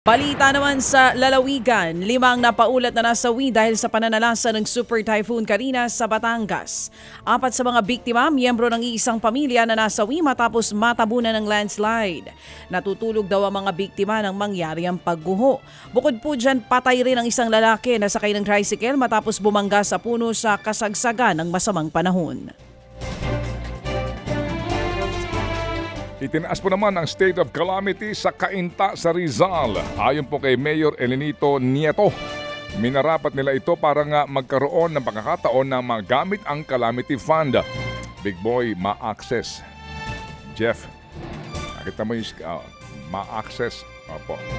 Balita naman sa lalawigan, 5 napaulat na nasawi dahil sa pananalasa ng Super Typhoon Karina sa Batangas. 4 sa mga biktima, miyembro ng iisang pamilya na nasawi matapos matabunan ng landslide. Natutulog daw ang mga biktima nang mangyari ang pagguho. Bukod po dyan, patay rin ang isang lalaki na sakay ng tricycle matapos bumangga sa puno sa kasagsagan ng masamang panahon. Itinaas po naman ang state of calamity sa Cainta sa Rizal. Ayon po kay Mayor Elenito Nieto, minarapat nila ito para nga magkaroon ng pagkakataon na magamit ang calamity fund. Big Boy, ma-access. Jeff, nakita mo yung ma-access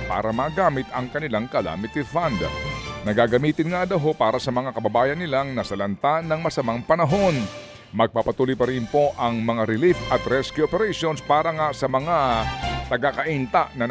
para magamit ang kanilang calamity fund. Nagagamitin nga daw para sa mga kababayan nilang nasalanta ng masamang panahon. Magpapatuloy pa rin po ang mga relief at rescue operations para nga sa mga taga-Cainta na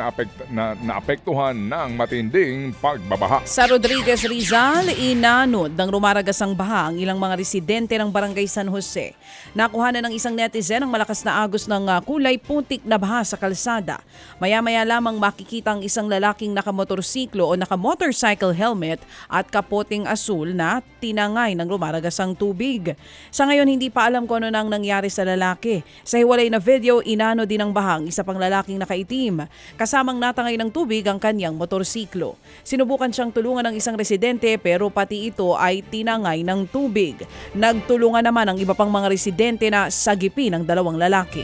naapektuhan ng matinding pagbabaha. Sa Rodriguez, Rizal, inanod ng rumaragasang baha ang ilang mga residente ng Barangay San Jose. Nakuhanan ng isang netizen ang malakas na agos ng kulay putik na baha sa kalsada. Maya-maya lamang makikita ang isang lalaking nakamotorsiklo o nakamotorcycle helmet at kapoting asul na tinangay ng rumaragasang tubig. Sa ngayon, hindi pa alam kung ano nang nangyari sa lalaki. Sa hiwalay na video, inano din ng bahang isa pang lalaking nakaitim. Kasamang natangay ng tubig ang kanyang motorsiklo. Sinubukan siyang tulungan ng isang residente pero pati ito ay tinangay ng tubig. Nagtulungan naman ang iba pang mga residente na sagipin ng dalawang lalaki.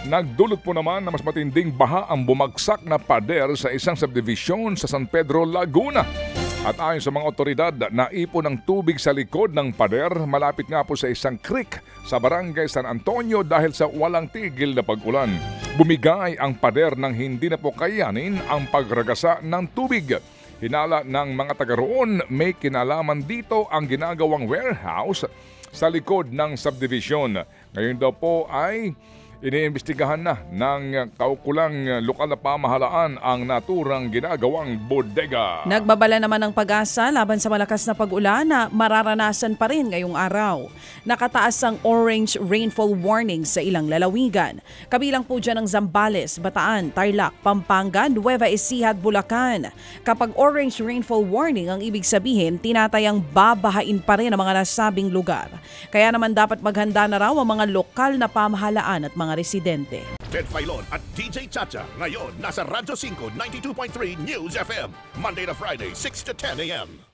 Nagdulot po naman na mas matinding baha ang bumagsak na pader sa isang subdivision sa San Pedro, Laguna. At ayon sa mga otoridad, naipon ng tubig sa likod ng pader malapit nga po sa isang creek sa Barangay San Antonio dahil sa walang tigil na pag-ulan. Bumigay ang pader nang hindi na po kayanin ang pagragasa ng tubig. Hinala ng mga taga roon, may kinalaman dito ang ginagawang warehouse sa likod ng subdivision. Ngayon daw po ay iniimbestigahan na ng kaukulang lokal na pamahalaan ang naturang ginagawang bodega. Nagbabala naman ng Pag-asa laban sa malakas na pag-ulan na mararanasan pa rin ngayong araw. Nakataas ang orange rainfall warning sa ilang lalawigan. Kabilang po dyan ang Zambales, Bataan, Tarlac, Pampanga, Nueva Ecija at Bulacan. Kapag orange rainfall warning ang ibig sabihin, tinatayang babahain pa rin ang mga nasabing lugar. Kaya naman dapat maghanda na raw ang mga lokal na pamahalaan at mga residente. Ted Filon at DJ Chacha ngayon nasa Radyo 5 92.3 News FM Monday to Friday 6 to 10 a.m.